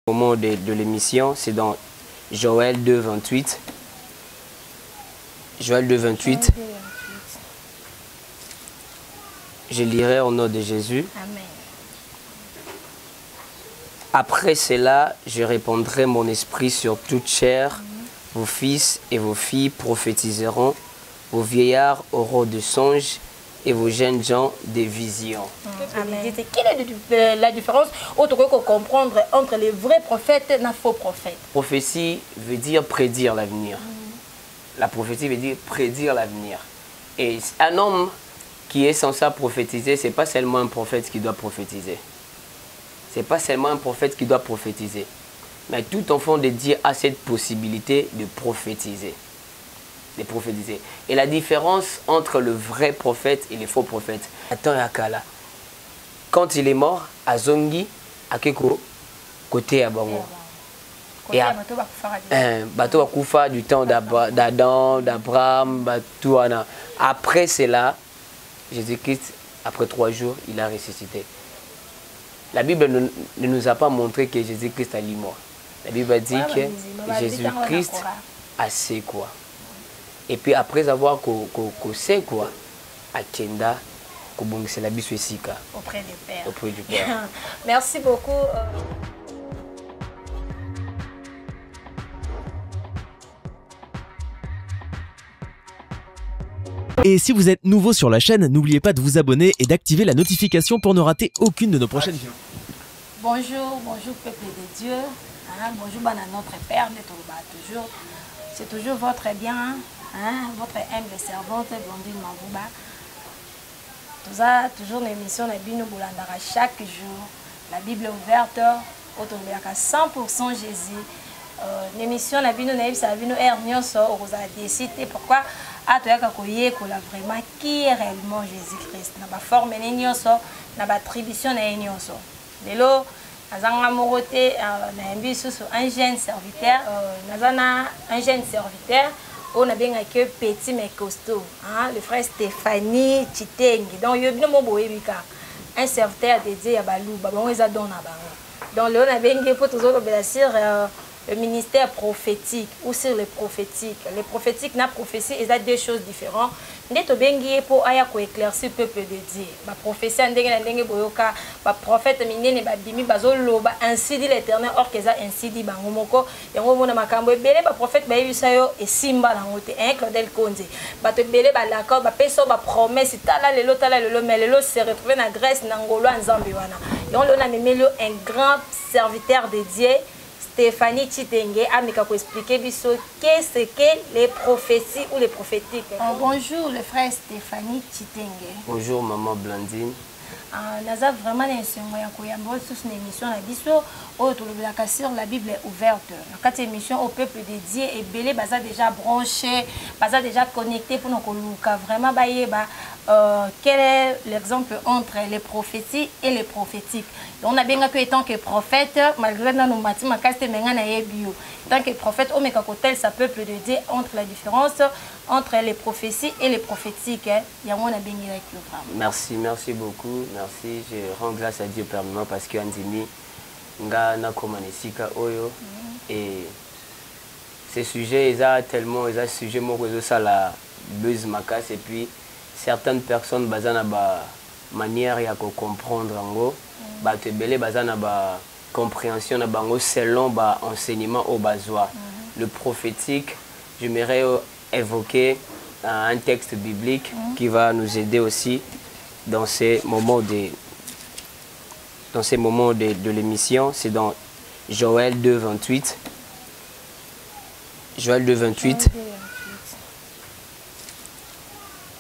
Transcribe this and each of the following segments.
Au moment de l'émission, c'est dans Joël 2, 28. Joël 2, 28. Je lirai au nom de Jésus. Amen. Après cela, je répandrai mon esprit sur toute chair. Vos fils et vos filles prophétiseront. Vos vieillards auront des songes et vos jeunes gens des visions. Amen. Quelle est la différence autre que comprendre entre les vrais prophètes et les faux prophètes? Prophétie veut dire prédire l'avenir. La prophétie veut dire prédire l'avenir. Et un homme qui est censé prophétiser, ce n'est pas seulement un prophète qui doit prophétiser. Ce n'est pas seulement un prophète qui doit prophétiser. Mais tout enfant de Dieu a cette possibilité de prophétiser. Et la différence entre le vrai prophète et les faux prophètes. Attends, Yakala. Quand il est mort, à Zongi, à Keko, côté à Bango. Et Bateau Akoufa du temps d'Adam, d'Abraham, Batouana. Après cela, Jésus-Christ, après 3 jours, il a ressuscité. La Bible ne nous a pas montré que Jésus-Christ a mort. La Bible dit que Jésus-Christ a sé quoi. Et puis après avoir sait quoi, à Kenda, c'est la bisouessika. Auprès du Père. Auprès du Père. Merci beaucoup. Et si vous êtes nouveau sur la chaîne, n'oubliez pas de vous abonner et d'activer la notification pour ne rater aucune de nos prochaines vidéos. Bonjour, bonjour peuple de Dieu. Bonjour notre Père, toujours. C'est toujours votre bien, votre humble servante, Blondine Mavouba. Tout ça, toujours l'émission de Bino Boulandara chaque jour. La Bible ouverte, autour de 100% Jésus. L'émission de Bino Naïb Savino Ernioso, on vous a décidé pourquoi. Vraiment qui est réellement Jésus-Christ. N'a pas forme n'enioso, n'a pas attribution n'enioso. Lelo, azanga moroté, na sous un jeune serviteur, nazana un jeune serviteur, on a bien que petit mais costaud, le frère Stéphanie Chitengi. Donc il y a bien mon boébika, un serviteur dédié à Balou, babon ils adonnent à Bango. Donc là on a bien que pour tous autres bélassir. Le ministère prophétique ou sur les prophétiques. Les prophétiques, la prophétie, ils ont 2 choses différentes. Nous avons pour éclaircir le peuple de Dieu. La prophétie, le prophète, ainsi dit l'Éternel, or qu'ils ont ainsi dit Bangomoko. Et on a le prophète, et Simba, Claudel Konzi. L'accord, la promesse, mais le se retrouve en Grèce, en Angola, en Zambiwana. Et on a mis un grand serviteur de Dieu. Stéphanie Chitengue a expliqué qu'est-ce que les prophéties ou les prophétiques. Bonjour le frère Stéphanie Chitengue. Bonjour maman Blandine. Nous avons vraiment une émission sur la Bible est ouverte. Dans cette émission au peuple de Dieu et belé baza déjà branché, baza déjà connecté pour nous vraiment quel est l'exemple entre les prophéties et les prophétiques. On a bien que tant que prophète, malgré nos matins, tant que prophète, on met qu'à côté ça peuple de Dieu entre la différence entre les prophéties et les prophétiques. Il y a bien merci, merci beaucoup. Merci, je rends grâce à Dieu permanent parce que Andimi nga na komanesika oyo et ces sujets ils ont tellement sujet mon réseau ça la buzz macasse et puis certaines personnes bazana ba manière ya ko comprendre ngo ba te belé bazana ba compréhension na bango selon ba enseignement au bazwa le prophétique. J'aimerais évoquer un texte biblique qui va nous aider aussi dans ces moments de l'émission. C'est dans Joël 2, 28. Joël 2, 28.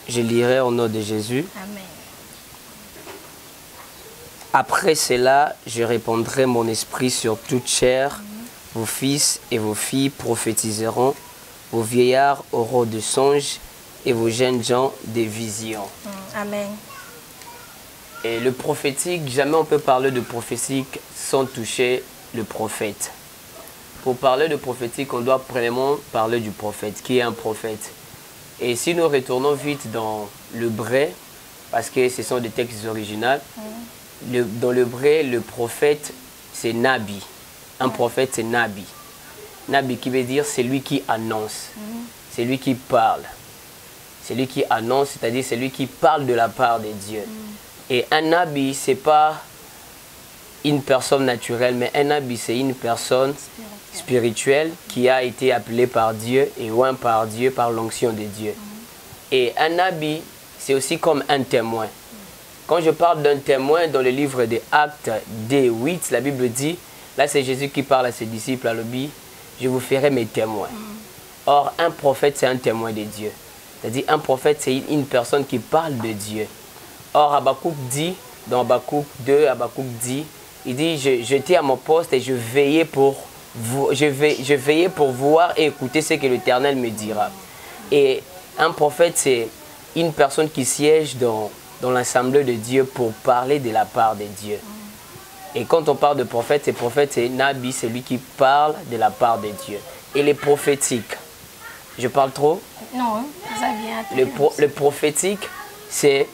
Je lirai au nom de Jésus. Amen. Après cela, je répandrai mon esprit sur toute chair. Vos fils et vos filles prophétiseront. Vos vieillards auront des songes et vos jeunes gens des visions. Amen. Et le prophétique, jamais on peut parler de prophétique sans toucher le prophète. Pour parler de prophétique, on doit premièrement parler du prophète. Qui est un prophète? Et si nous retournons vite dans l'hébreu, parce que ce sont des textes originaux, dans l'hébreu, le prophète, c'est Nabi. Un prophète, c'est Nabi. Nabi qui veut dire c'est lui qui annonce. C'est lui qui parle. C'est lui qui annonce, c'est-à-dire c'est lui qui parle de la part de Dieu. Et un Nabi, ce n'est pas une personne naturelle, mais un Nabi, c'est une personne spirituelle qui a été appelée par Dieu et oint par Dieu, par l'onction de Dieu. Et un Nabi, c'est aussi comme un témoin. Quand je parle d'un témoin dans le livre des Actes D8, la Bible dit, là c'est Jésus qui parle à ses disciples à l'obéi, je vous ferai mes témoins. Or, un prophète, c'est un témoin de Dieu. C'est-à-dire, un prophète, c'est une personne qui parle de Dieu. Or, Habakkuk dit, dans Habakkuk 2, Habakkuk dit, il dit, j'étais à mon poste et je veillais pour voir et écouter ce que l'Éternel me dira. Et un prophète, c'est une personne qui siège dans l'assemblée de Dieu pour parler de la part de Dieu. Et quand on parle de prophète, c'est Nabi, c'est lui qui parle de la part de Dieu. Et les prophétiques, je parle trop? Non, ça vient. Le prophétique, c'est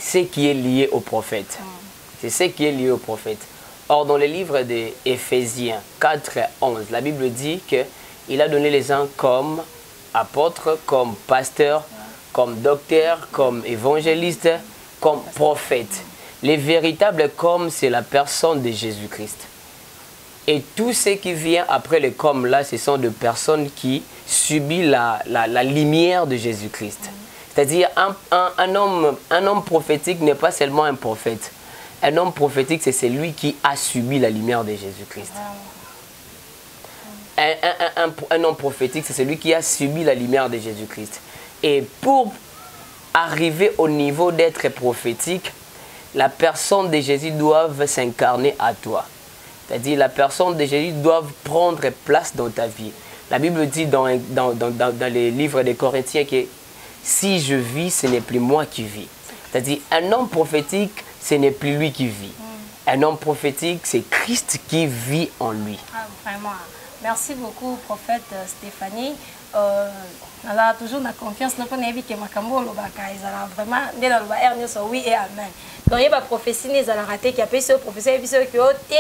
ce qui est lié au prophète. C'est ce qui est lié au prophète. Or, dans le livre d'Éphésiens 4, 11, la Bible dit qu'il a donné les uns comme apôtres, comme pasteurs, comme docteurs, comme évangélistes, comme prophètes. Les véritables comme, c'est la personne de Jésus-Christ. Et tout ce qui vient après le comme là, ce sont des personnes qui subissent la lumière de Jésus-Christ. C'est-à-dire un homme prophétique n'est pas seulement un prophète. Un homme prophétique, c'est celui qui a subi la lumière de Jésus-Christ. Un homme prophétique, c'est celui qui a subi la lumière de Jésus-Christ. Et pour arriver au niveau d'être prophétique, la personne de Jésus doit s'incarner à toi. C'est-à-dire la personne de Jésus doit prendre place dans ta vie. La Bible dit dans les livres des Corinthiens que si je vis, ce n'est plus moi qui vis. C'est-à-dire un homme prophétique, ce n'est plus lui qui vit. Un homme prophétique, c'est Christ qui vit en lui. Ah, vraiment. Merci beaucoup, prophète Stéphanie. On a toujours la confiance. Nous avons vu que Makambo vraiment oui et amen. Donc il y a une prophétie qui a raté qui a payé ce professeur qui a été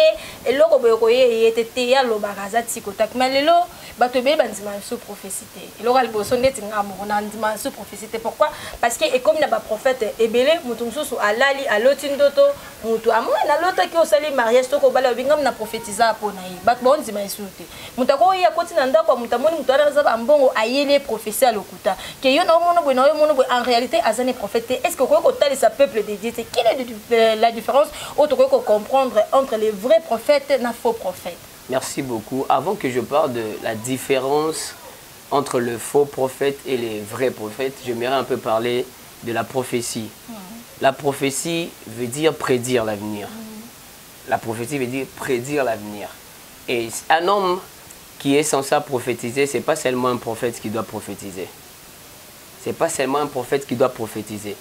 et l'autre il était à l'obagaza tikotak mais le bateau bé bandima sous prophétie et l'oral boson d'être on a bandima sous prophétie. Pourquoi? Parce que et comme il y a un prophète ebelé mutumsu su alali alotindoto mutu amwe na lota ki osali mariage to ko bala bingam na prophétisa pona yi bat bon ndima isute mutako ya koti na ndako mutamoni mutu ala za mbongo ayele prophétie à l'okuta que yo na mono bono en réalité azane prophète. Est-ce que ko tali sa peuple de Dieu? C'est quelle est la différence autre que comprendre entre les vrais prophètes et les faux prophètes? Merci beaucoup. Avant que je parle de la différence entre le faux prophète et les vrais prophètes, j'aimerais un peu parler de la prophétie. La prophétie veut dire prédire l'avenir. La prophétie veut dire prédire l'avenir. Et un homme qui est censé prophétiser, ce n'est pas seulement un prophète qui doit prophétiser. Ce n'est pas seulement un prophète qui doit prophétiser.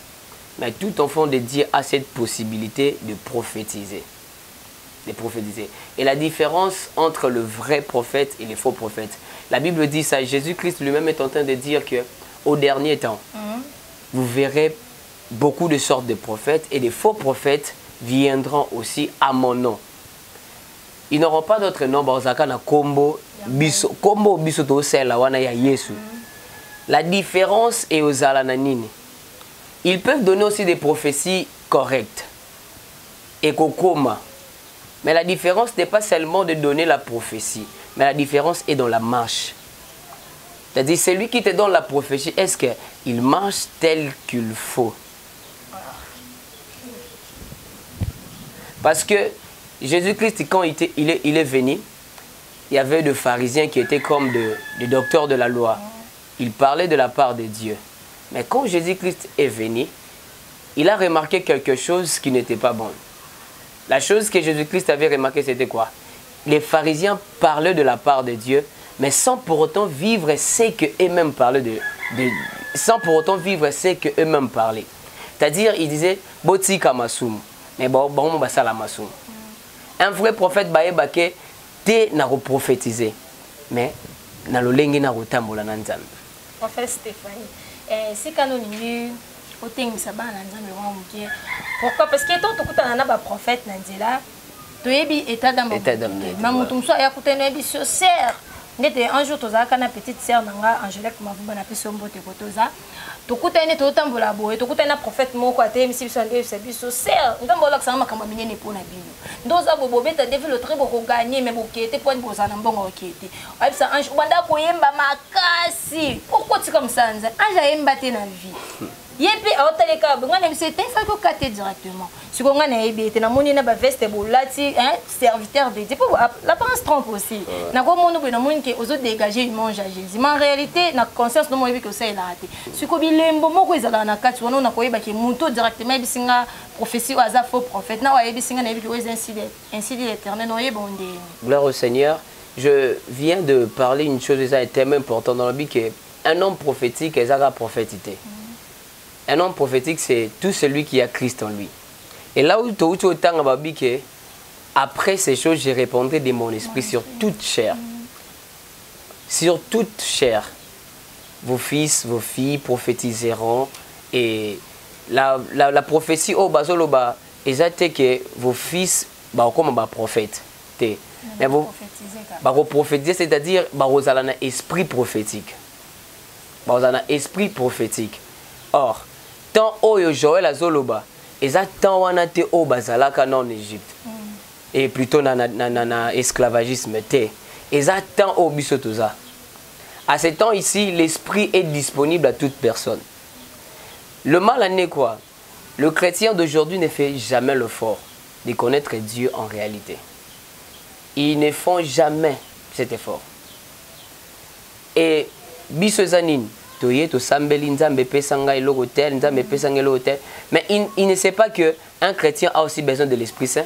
Mais tout enfant de Dieu a cette possibilité de prophétiser. Et la différence entre le vrai prophète et les faux prophètes. La Bible dit ça, Jésus-Christ lui-même est en train de dire qu'au dernier temps, vous verrez beaucoup de sortes de prophètes et des faux prophètes viendront aussi à mon nom. Ils n'auront pas d'autre nom, La différence est aux alananini. Ils peuvent donner aussi des prophéties correctes et kokoma. Mais la différence n'est pas seulement de donner la prophétie, mais la différence est dans la marche. C'est-à-dire, celui qui te donne la prophétie, est-ce qu'il marche tel qu'il faut? Parce que Jésus-Christ, quand il est venu, il y avait des pharisiens qui étaient comme des docteurs de la loi. Ils parlaient de la part de Dieu. Mais quand Jésus-Christ est venu, il a remarqué quelque chose qui n'était pas bon. La chose que Jésus-Christ avait remarqué, c'était quoi? Les pharisiens parlaient de la part de Dieu, mais sans pour autant vivre ce qu'eux-mêmes parlaient sans pour autant vivre ce qu'eux-mêmes parlaient. C'est-à-dire, ils disaient, Boti kamasum, mais bon, masum. Un vrai prophète, baebake, te n'a prophétisé, mais n'a le lengi n'a rotambola nanzambe. Prophète Stéphanie, si canoni pourquoi? Parce que tant que tu as un prophète, toyebi état d'âme mais mutu so ya kutena yebi so sœur ndete un jour tozalaka na petite sœur nanga Angélique Mavuba na peso mbote kotoza tokutani totambola boye tokutani na prophète moko ateyemisi biso ande biso sœur ngambo olakisanga makambo minene mpona bino ndoza bobeta devi le très beaucoup gagner mais bokete po bozana mbongo okete ayebisa ange banda koyemba makasi pourquoi tika musanza ange ayemba te na vie yepi aotaleka ngana biso te fa ko kate directement siko ngana yebi te na moni na ba veste bolati serviteur de Dieu la pense trompe aussi na ko monu bo na moni ke ozo dégager une mange à Jésus mais en réalité na conscience no mo yebi que ça il a raté siko bilembo moko ezala na kati wana na ko yeba ke muto directement yebi singa prophétie ou aza faux prophète na wa yebi singa na yebi que ainsi dit l'Éternel no yeba onde. Gloire au Seigneur. Je viens de parler une chose qui est tellement importante dans la Bible, que un homme prophétique est un prophétité. Un homme prophétique, c'est tout celui qui a Christ en lui. Et là où tu as autant que après ces choses, je répondrai de mon esprit sur toute chair. Sur toute chair. Vos fils, vos filles prophétiseront. Et la prophétie au Bazoloba, c'est que vos fils, comme un prophète. Mais vous prophétiser, c'est-à-dire vous avez un esprit prophétique. Vous avez un esprit prophétique. Or, tant que Joël a Zoloba, et ça tant wana te o bazalaka en Égypte. Et plutôt na esclavagisme te. Et ça tant au bisotoza. À ce temps ici, l'esprit est disponible à toute personne. Le mal en est quoi? Le chrétien d'aujourd'hui ne fait jamais l'effort de connaître Dieu en réalité. Ils ne font jamais cet effort. Et bisozanine mais il ne sait pas qu'un chrétien a aussi besoin de l'Esprit Saint.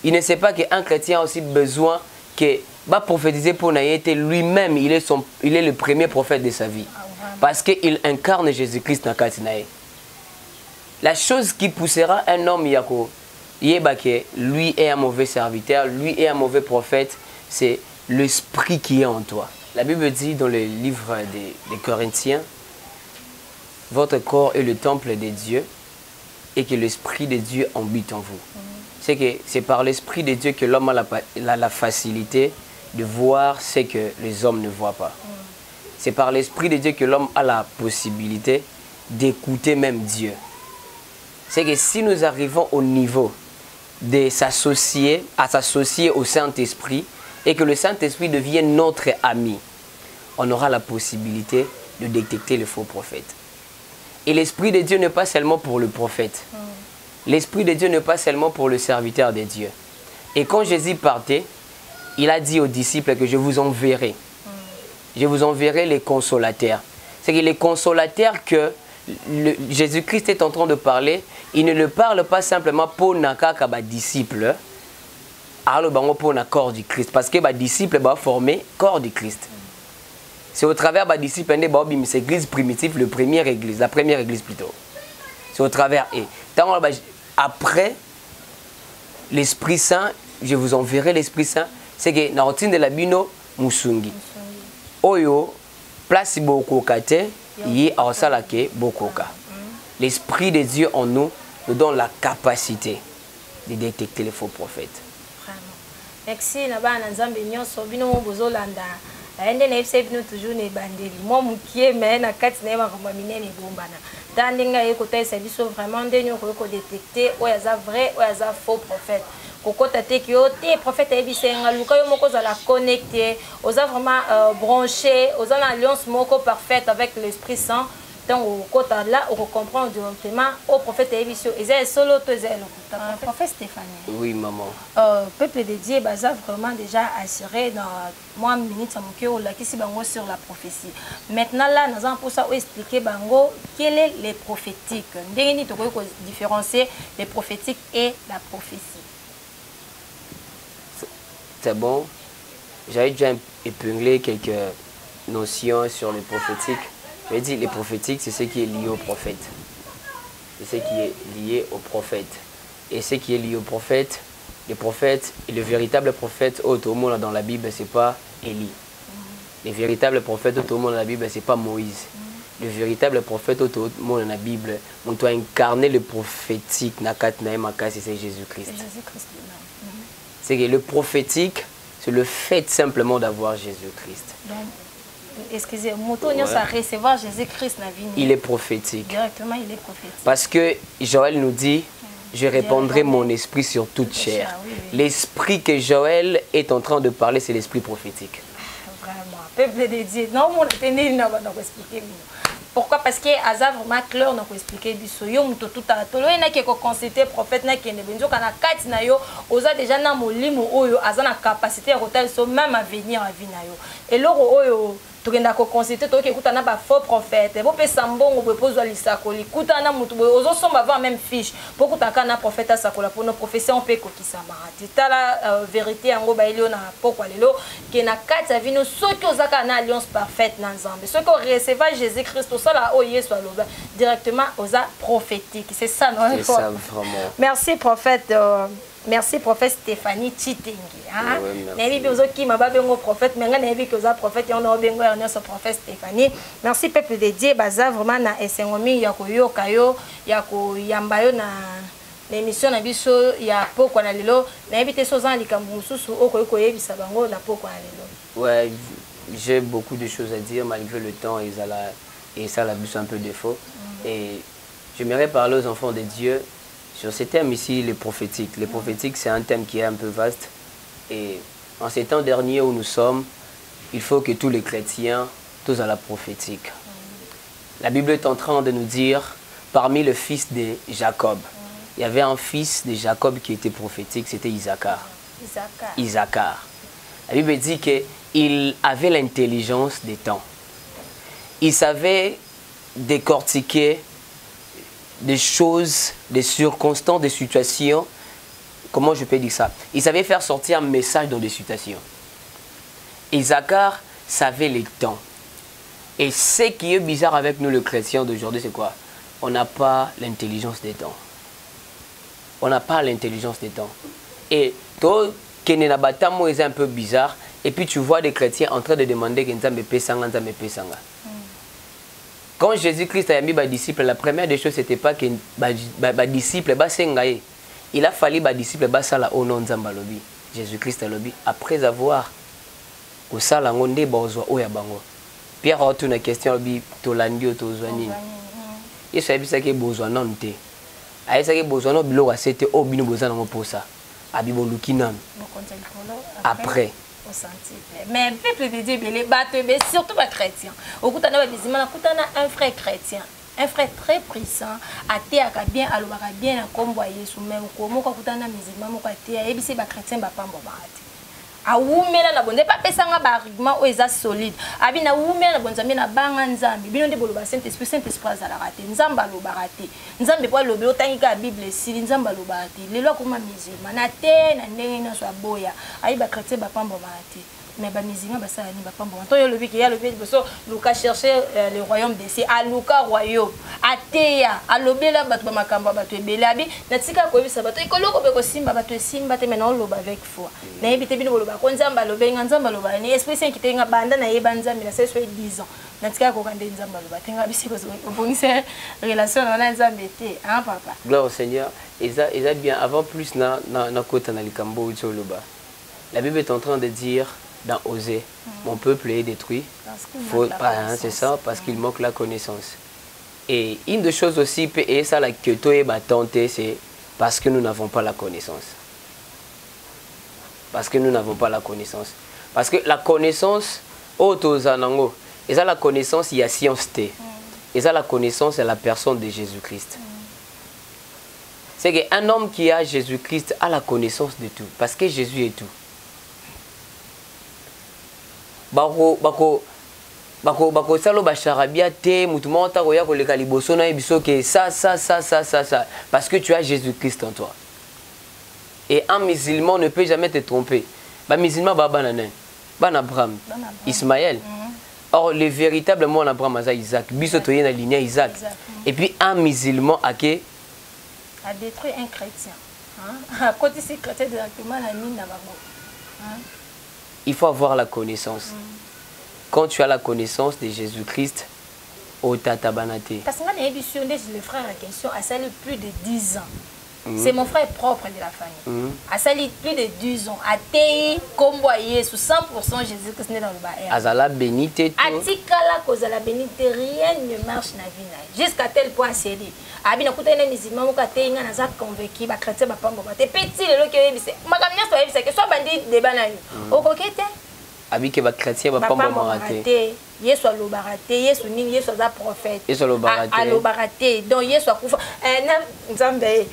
Il ne sait pas qu'un chrétien a aussi besoin que prophétiser pour Naïté lui-même, il est le premier prophète de sa vie. Parce qu'il incarne Jésus-Christ dans Katinaï. La chose qui poussera un homme Yako, lui est un mauvais serviteur, lui est un mauvais prophète, c'est l'esprit qui est en toi. La Bible dit dans le livre des Corinthiens, votre corps est le temple de Dieu et que l'Esprit de Dieu habite en vous. C'est que c'est par l'Esprit de Dieu que l'homme a la facilité de voir ce que les hommes ne voient pas. C'est par l'Esprit de Dieu que l'homme a la possibilité d'écouter même Dieu. C'est que si nous arrivons au niveau de s'associer au Saint-Esprit, et que le Saint-Esprit devienne notre ami, on aura la possibilité de détecter les faux prophètes. Et l'Esprit de Dieu n'est pas seulement pour le prophète. L'Esprit de Dieu n'est pas seulement pour le serviteur de Dieu. Et quand Jésus partait, il a dit aux disciples que je vous enverrai. Je vous enverrai les consolateurs. C'est que les consolateurs que Jésus-Christ est en train de parler, il ne le parle pas simplement pour Nakaka disciples, pour le corps du Christ. Parce que les disciples vont former le corps du Christ. C'est au travers des disciples de l'église primitive, la première église plutôt. C'est au travers. Et après, l'Esprit Saint, je vous enverrai l'Esprit Saint, c'est que dans la routine de la Bino, Musungi. Oyo, place Bokokate, yi aosalake Bokoka. L'Esprit de Dieu en nous donne la capacité de détecter les faux prophètes. Merci Nabana Nzambe nyonso bino bozolanda ende na FCB nous toujours ne bandeli moi mukie mais na kati na makambo minene bombana tandinga ekotesa biso vraiment ndenyo ko détecter oyaza vrai oyaza faux prophète kokota te ki ote prophète ebisenga luka yo moko za la connecter oza vraiment branché oza en alliance moko parfaite avec l'Esprit Saint. Donc, là, on comprend directement au prophète Evisio. Et c'est solo le prophète Stéphanie. Oui, maman. Peuple de Dieu, ça vraiment déjà assuré dans moi minute sur la prophétie. Maintenant, là, nous allons pour ça expliquer bango quel est les prophétiques. Nous devons différencier les prophétiques et la prophétie. C'est bon. J'avais déjà épinglé quelques notions sur les prophétiques. Je dis les prophétiques, c'est ce qui est lié au prophète. C'est ce qui est lié au prophète. Et ce qui est lié au prophète, les prophètes, et le véritable prophète au monde dans la Bible, ce n'est pas Élie. Les véritables prophètes au monde dans la Bible, ce n'est pas Moïse. le véritable prophète dans la Bible, on doit incarner le prophétique, c'est Jésus-Christ. C'est que le prophétique, c'est le fait simplement d'avoir Jésus-Christ. Excusez-moi, recevoir Jésus-Christ dans la vie. Il est prophétique. Directement, il est prophétique. Parce que Joël nous dit, je répandrai mon esprit sur toute chair. L'esprit que Joël est en train de parler, c'est l'esprit prophétique. Vraiment. Peuple de Dieu. Non, mon éternel, non, on va expliquer. Pourquoi? Parce que Azar vraiment clair, on va expliquer biso yo muto tout à tolo ina ke ko consulter prophète na kende benzo kana kati na yo oza déjà na molimo oyo azana capacité ya kotal so même à venir à vie na yo et loko oyo tokenda ko consulter to ke kuta na ba faux prophète bo pe sambongo bo pozwa lisakoli kuta na mutu bo ozo somba avoir même fiche pour kutaka na prophète asakola pour nos professions pe ko kisama tala vérité yango ba elio na pokwa lelo ke na kati ya vino soki ozaka na alliance parfaite na Nzambe soki o recevoir Jésus-Christ ça là oh Yesu aloba directement aux prophétique c'est ça non? C'est ça vraiment. Merci prophète merci prophète Stéphanie Chitengi hein nabi bezo ki mababe ngo prophète mais nga nabi que za prophète on a bengo ya ce prophète Stéphanie merci peuple de Dieu baza vraiment na esengomi ya koyoka yo ya koyamba yo na l'émission na biso ya poko na lelo nabi te sozan likambu mususu okoyiko yebisa bango na poko na lelo. Ouais, j'ai beaucoup de choses à dire malgré le temps et ça la bus un peu défaut. Et j'aimerais parler aux enfants de Dieu sur ce thème ici, les prophétiques. Les prophétiques, c'est un thème qui est un peu vaste. Et en ces temps derniers où nous sommes, il faut que tous les chrétiens, tous à la prophétique. La Bible est en train de nous dire, parmi le fils de Jacob, il y avait un fils de Jacob qui était prophétique, c'était Isaacar. Isaacar. La Bible dit qu'il avait l'intelligence des temps. Il savait décortiquer des choses, des circonstances, des situations. Comment je peux dire ça? Il savait faire sortir un message dans des situations. Isaacar savait les temps. Et ce qui est bizarre avec nous, les chrétiens d'aujourd'hui, c'est quoi? On n'a pas l'intelligence des temps. On n'a pas l'intelligence des temps. Et toi, Kenenabatamo est un peu bizarre. Et puis tu vois des chrétiens en train de demander que Nzambe pesanga, Nzambe pesanga. Quand Jésus-Christ a mis les disciples, la première des choses, c'était pas que les disciples, il a fallu que les disciples basala au nom de Nzambalobi. Jésus-Christ a lobi. Après avoir au salangonde bazwa oya bango. Pierre a une question lobi tolandi o tozwani. Il savait ça que bozwa nante. Aïe ça que bozwa no bilo c'était au bino bozana mo posa. Abibo lukinan. Après. Mais peuple de Dieu, surtout les chrétiens. Un frère chrétien, un frère très puissant, a bien, a bien, comme voyez, sous même, comme on a musulman, et puis c'est les chrétiens, a wumela na bonde pa pesanga ba argument o eza solide abi na wumela na bonzambe na banga nzambe bino nde boloba Saint-Esprit azala raté nzamba lo barate nzambe po lobe otangika Bible sili nzamba lo barate lelo kuma musulman na te na ndenge na so boya ayi ba chrétien ba pambo barate mais ba musulman ba sala ni ba pambo to yo lobi ki ya lobi boso Lucas chercher le royaume des cieux à Lucas royaume ateya alobela bato ba makamba bato ebele abi na tika ko yebisa bato ikoloko be ko simba bato simba te maintenant loba avec foi na yebite bino boloba ko nzamba lobenga nzamba loba ni esprit saint kitenga banda na yeba nzambe na seso 10 ans na tika ko kande nzamba loba tenga bisiko zo obongisa relation na nzambe te hein papa. Gloire au Seigneur. Et ça bien avant plus na kota na likambo utoloba. La Bible est en train de dire dans Osée, mon peuple est détruit. C'est ça, parce qu'il manque la connaissance. Et une des choses aussi, et ça, que toi et tenter, c'est parce que nous n'avons pas la connaissance. Parce que nous n'avons pas la connaissance. Parce que la connaissance, et ça, la connaissance, il y a science T. Et ça, la connaissance, c'est la personne de Jésus-Christ. C'est qu'un homme qui a Jésus-Christ a la connaissance de tout. Parce que Jésus est tout. Bako salo basharabia te mutumata koya koleka liboso na biso ke ça parce que tu as Jésus-Christ en toi. Et un musulman ne peut jamais te tromper. Ba musulman ba banane, ban Abraham, Ismaël. Or le véritable mot Abraham c'est Isaac. Biso toye na lignée Isaac. Et puis un musulman a détruit un chrétien. À côté c'est chrétien directement la mine na bango. Il faut avoir la connaissance. Quand tu as la connaissance de Jésus-Christ, Au tata banate. Parce que le frère en question a sali plus de 10 ans. C'est mon frère propre de la famille. A sali plus de 10 ans. A tei comboyé sous 100% Jésus-Christ n'est dans le bas. Azala bénité. Atikala cause la bénité, rien ne marche na vie. Jusqu'à tel point c'est dit. Abi na kuta ina musulman mo ka tei nga na za convaincu ba chrétien ba pambo ba te petit le que yebise. Makamnya so yebise que so bandi débat na yo. Okokete. Abi ke ba chrétien ba pambo marate. Yesu alobarate, Yesu nini, Yesu za prophète. Yesu alobarate. Alobarate. Donc Yesu akufa. Na nzambe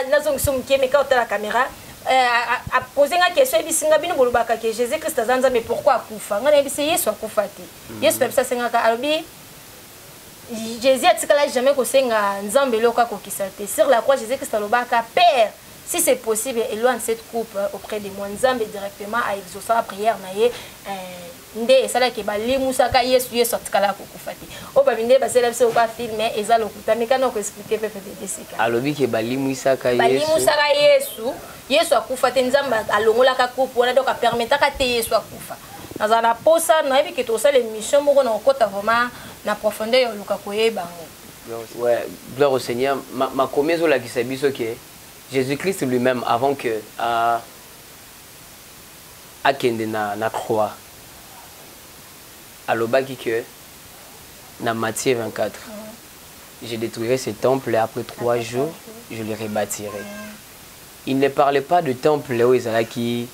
na zongisum qui me la caméra a posé une question et singa bino bolobaka que Jésus-Christ azanza mais pourquoi akufa ngana bisi Yesu akufa te Yesu pepsa senga ka alobi Jésus atikala jamais ko senga nzambe loka ko kisate sur la croix Jésus-Christ alobaka Père si c'est possible éloigne cette coupe auprès de moi nzambe directement à exaucer la prière na ye nde esala ke balimusaka Yesu atikala ko kufate o ba binde basela biso ba filmer eza lokuta mekano ko expliquer pepe de Jessica alobi ke balimusaka Yesu akufa te nzambe alongolaka coupe wana donc a permetaka te Yesu akufa nazala posa na yebi ke to sala émission moko na okota vraiment na profondeur ya luka koyeba ngo. Ouais, gloire au Seigneur. Ma commezo la qui biso que Jésus-Christ lui-même avant que à kende na croix alobaki que na Matthieu 24 je détruirai ce temple et après 3 jours je le rebâtirai. Il ne parlait pas de temple où ils qui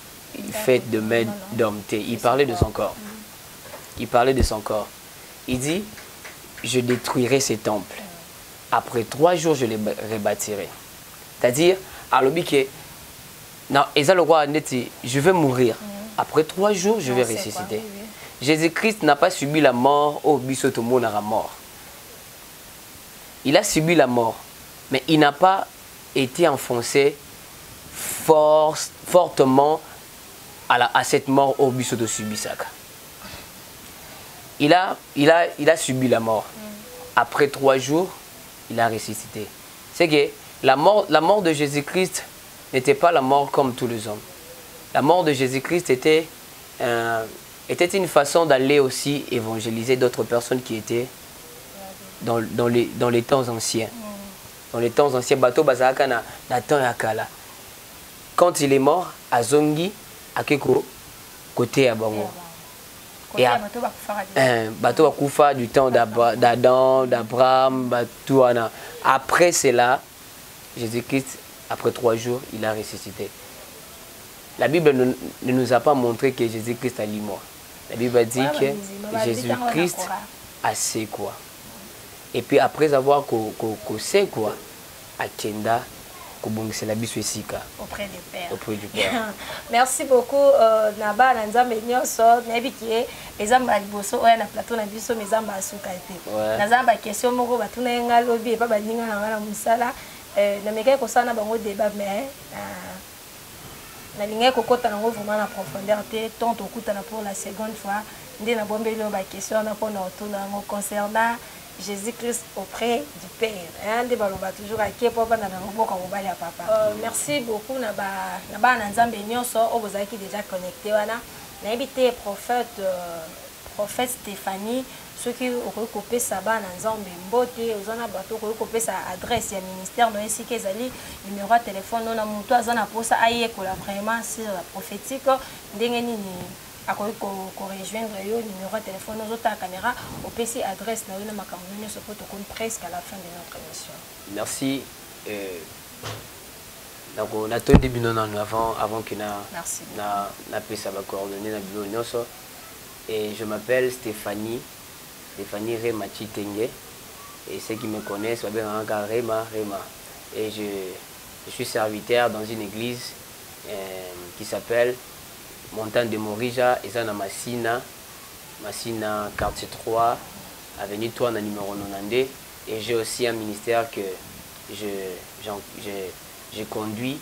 fait de main d'homme. Il parlait de son corps. Il parlait de son corps. Il dit je détruirai ce temple. Après 3 jours je le rebâtirai. C'est-à-dire alobi que non, je vais mourir. Après 3 jours je vais ressusciter. Jésus-Christ n'a pas subi la mort au bisotomo na mort. Il a subi la mort, mais il n'a pas été enfoncé fortement à cette mort au bisoto subisaka. Il a subi la mort. Après 3 jours, il a ressuscité. C'est que la mort de Jésus-Christ n'était pas la mort comme tous les hommes. La mort de Jésus-Christ était une façon d'aller aussi évangéliser d'autres personnes qui étaient dans les temps anciens. Dans les temps anciens, bateau bazaka na temps yakala. Quand il est mort, à Zongi, à Keko, côté à Bango. Et bateau Akufa du temps d'Adam, d'Abraham, Batouana. Après cela, Jésus-Christ, après 3 jours, il a ressuscité. La Bible ne nous a pas montré que Jésus-Christ a mort. La Bible dit que Jésus-Christ a sé quoi. Et puis après avoir sait quoi, à Kenda, c'est la bisouessika. Auprès du Père. Auprès du Père. Merci beaucoup, Naba, Nanzambe Nyoso, Nebikie, les Zamba Liboso, na plateau, na biso, mes Zamba Soukaite. Nazamba question, Moko, Batuna Nga Lobby, et pas Baninga, na Moussala. Na meka ko sana bango débat mais na linga ko kota nango vraiment na profondeur te tant au kutana pour la seconde fois ndé na bombelo ba question na pona otuna ngo concernant Jésus-Christ auprès du Père. Ndé baloba toujours à qui papa na ngoboka mobali ya papa. Merci beaucoup na ba na Nzambe nyonso obozaki déjà connecté wana na habité prophète Stéphanie ceux qui ont recoupé sa bas dans Nzambe mbote ozana bato recoupé sa adresse ya ministère no ainsi que zali numéro de téléphone non na muto azana posa aye ko la vraiment sur la prophétique ndenge nini akoki ko rejoindre yo numéro de téléphone aux autres caméra au PC adresse na yo na makambo nyonso po to presque à la fin de notre émission. Merci donc on a tout début non avant que na pesa ba coordonnées na bio nyonso et je m'appelle Stéphanie Rema Chitenge et ceux qui me connaissent va bien encore Rema et je suis serviteur dans une église qui s'appelle Montagne de Morija et ça na Massina quartier 3 avenue Touana numéro 92 et j'ai aussi un ministère que je conduis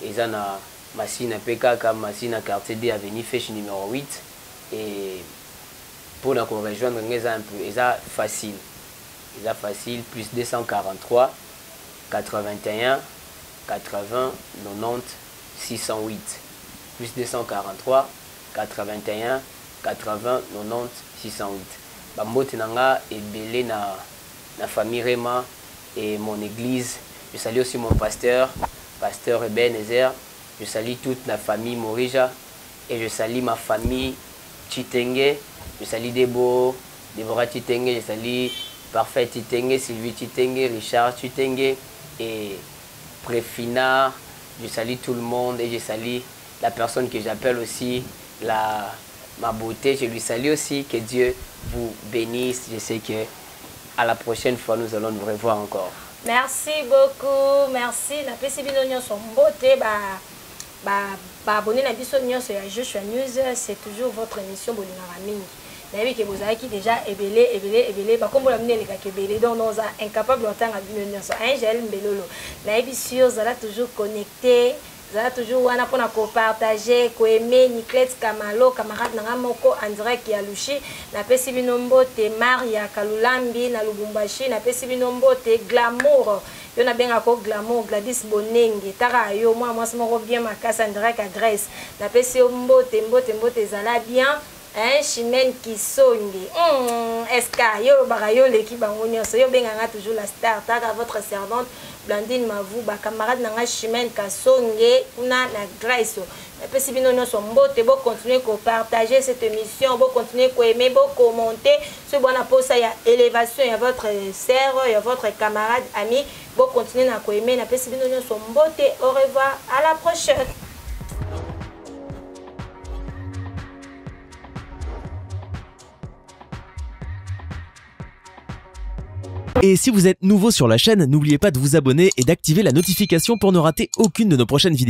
et ça na Massina PK Massina quartier D avenue Fèche numéro 8 et pour nous rejoindre, c'est facile. Plus 243 81 80 90 608. Plus 243 81 80 90 608. Bambote nanga et belé na famille Rema et mon église. Je salue aussi mon pasteur Ebenezer. Je salue toute la famille Morija et je salue ma famille Chitenge. Je salue Deborah Chitenge, je salue Parfait Chitenge, Sylvie Chitenge, Richard Chitenge et Préfina. Je salue tout le monde et je salue la personne que j'appelle aussi ma beauté. Je lui salue aussi. Que Dieu vous bénisse. Je sais que à la prochaine fois, nous allons nous revoir encore. Merci beaucoup. Merci. La PCB son beauté. Abonnez la biso sur Joshua News. C'est toujours votre émission Bolingaraming. Nabi que vous avez qui déjà ébélé. Comme vous l'amenez les gars qui ébélé, donc nous sommes incapables d'entendre la biso Angel Mbelolo. Nabi sûr, vous allez toujours connecté. Vous allez toujours wana pona ko partager, ko aimer Niclette Kamalo, camarade na moko en direct ya Lushi, na pesi binombo te Maria Kalulambi na Lubumbashi, na pesi binombo te Glamour. Yo na benga ko Glamour, Gladys Bonenge, tara yo moi moko bien makasa en direct adresse. Na pesi mbote zala bien. Chimène qui songe. Eska yo barayo l'équipe bango nyonso yo benganga toujours la star taga votre servante Blandine Mavouba camarade nanga Chimène Kasonge kuna na Grace. Pesi bino nyonso mbote bo continuer ko partager cette émission, bo continuer ko aimer, bo commenter ce bona posa ya élévation ya votre sœur, ya votre camarade ami, bo continuer na ko aimer na pesi bino nyonso mbote. Au revoir, à la prochaine. Et si vous êtes nouveau sur la chaîne, n'oubliez pas de vous abonner et d'activer la notification pour ne rater aucune de nos prochaines vidéos.